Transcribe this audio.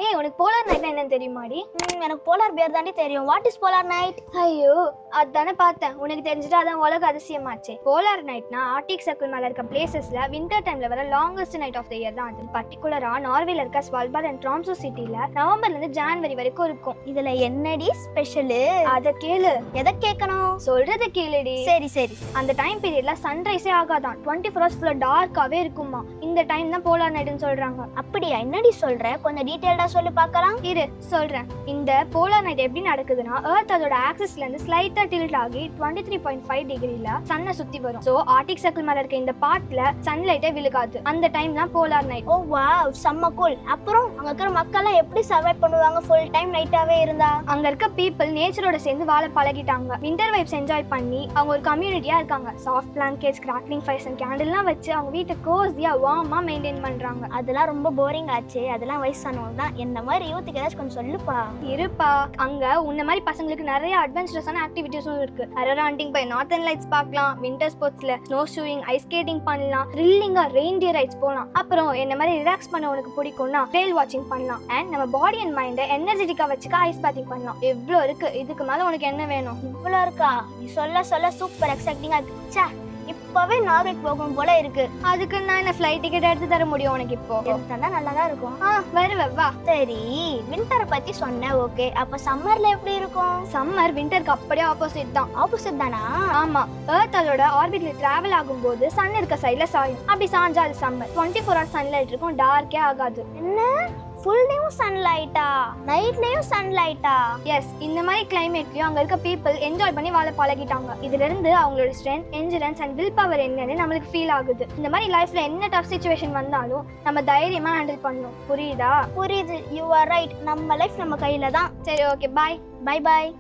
ஏய், உனக்கு போலார் நைட்னா என்னன்னு தெரியுமாடி? எனக்கு போலார் பியர் தாண்டி தெரியும். What is polar night? ஐயோ, அதானே பார்த்தேன். உனக்கு தெரிஞ்சுட்டு அதான் உலக அதிசயமாச்சே. போலார் நைட்னா ஆர்டிக் சர்க்கிள் மேல இருக்க பிளேசஸ்ல வின்டர் டைம்ல வர longest night of the year தான் அது. பர்டிகுலரா நார்வேல இருக்க ஸ்வால்பார்ட் அண்ட் ட்ராம்சோ சிட்டில நவம்பர்ல இருந்து ஜான்வரி வரைக்கும் இருக்கும். இதுல என்னடி ஸ்பெஷல்? அத கேளு. எதை கேட்கணும்? சொல்றது கேளுடி. சரி சரி. அந்த டைம் பீரியட்ல சன்ரைஸே ஆகாதான். 24 hours ஃபுல்லா டார்க்காவே இருக்குமா. இந்த டைம் தான் போலார் நைட்னு சொல்றாங்க. அப்படியா? என்னடி சொல்ற? கொஞ்சம் டீடைல்டா சொல்லி பார்க்கலாம். இரு சொல்றேன். இந்த போலார் நைட் எப்படி நடக்குதுன்னா, எர்த் அதோட ஆக்சிஸ்ல இருந்து ஸ்லைட்டா டில்ட் ஆகி 23.5 டிகிரில சன்னை சுத்தி வரும். சோ ஆர்டிக் சர்க்கிள் மேல இருக்க இந்த பார்ட்ல சன்லைட்டே விழுகாது. அந்த டைம் தான் போலார் நைட். ஓ வாவ், செம்ம கூல். அப்புறம் அங்க இருக்கிற மக்கள் எப்படி சர்வை பண்ணுவாங்க ஃபுல் டைம் நைட்டாவே இருந்தா? அங்க இருக்க பீப்புள் நேச்சரோட சேர்ந்து வாழ பழகிட்டாங்க. விண்டர் வைப்ஸ் என்ஜாய் பண்ணி அவங்க ஒரு கம்யூனிட்டியா இருக்காங்க. Soft blankets, crackling fires and கேண்டில்லாம் வச்சு அவங்க வீட்டை கோஸியா வார்மா மெயின்டைன் பண்றாங்க. அதெல்லாம் ரொம்ப போரிங் ஆச்சு. அதெல்லாம் வயசானவங்க தான். என்ன மாதிரி யூத்துக்கு ஏதாச்சும் கொஞ்சம் சொல்லுப்பா. இருப்பா, அங்க உன்ன மாதிரி பசங்களுக்கு நிறைய அட்வென்ச்சரஸான ஆக்டிவிட்டிஸும் இருக்கு. அரரா ஹண்டிங் போய் நார்தர்ன் லைட்ஸ் பார்க்கலாம். விண்டர் ஸ்போர்ட்ஸ்ல ஸ்னோ ஷூயிங், ஐஸ் ஸ்கேட்டிங் பண்ணலாம். த்ரில்லிங்கா ரெயின்டியர் ரைட்ஸ் போகலாம். அப்புறம் என்ன மாதிரி ரிலாக்ஸ் பண்ண உனக்கு பிடிக்கும்னா வேல் வாட்சிங் பண்ணலாம். அண்ட் நம்ம பாடி அண்ட் மைண்டை எனர்ஜெட்டிக்கா வச்சுக்க ஐஸ் பேத்திங் பண்ணலாம். எவ்வளோ இருக்கு. இதுக்கு மேல உனக்கு என்ன வேணும்? இவ்வளோ இருக்கா? நீ சொல்ல சொல்ல சூப்பர் எக்ஸைட்டிங்கா இருக்கு. சே, இப்பவே நார்வேக்கு போகும் போல இருக்கு. அதுக்கு நான் என்ன ஃப்ளைட் டிக்கெட் எடுத்து தர முடியும் உனக்கு? இப்போ எடுத்தா நல்லா தான் இருக்கும். வருவேன் வா. சரி, விண்டரை பத்தி சொன்ன. ஓகே, அப்ப சம்மர்ல எப்படி இருக்கும்? சம்மர் விண்டருக்கு அப்படியே ஆப்போசிட் தான். ஆப்போசிட் தானா? ஆமா, எர்த் அதோட ஆர்பிட்ல டிராவல் ஆகும்போது சன் இருக்க சைட்ல சாயும். அப்படி சாஞ்சா அது சம்மர். 24 hours சன்லைட் இருக்கும். டார்க்கே ஆகாது. என்ன ஃபுல் டேவும் சன்லைட்டா? நைட்லயும் சன்லைட்டா? எஸ், இந்த மாதிரி கிளைமேட்லயும் அங்க இருக்க பீப்புள் என்ஜாய் பண்ணி வாழ பழகிட்டாங்க. இதுல இருந்து அவங்களோட ஸ்ட்ரென்த், என்ஜூரன்ஸ் அண்ட் வில் பவர் என்னன்னு நம்மளுக்கு ஃபீல் ஆகுது. இந்த மாதிரி லைஃப்ல என்ன டஃப் சிச்சுவேஷன் வந்தாலும் நம்ம தைரியமா ஹேண்டில் பண்ணணும். புரியுதா? புரியுது. You are right. நம்ம லைஃப் நம்ம கையில தான். சரி, ஓகே, பாய். Bye bye.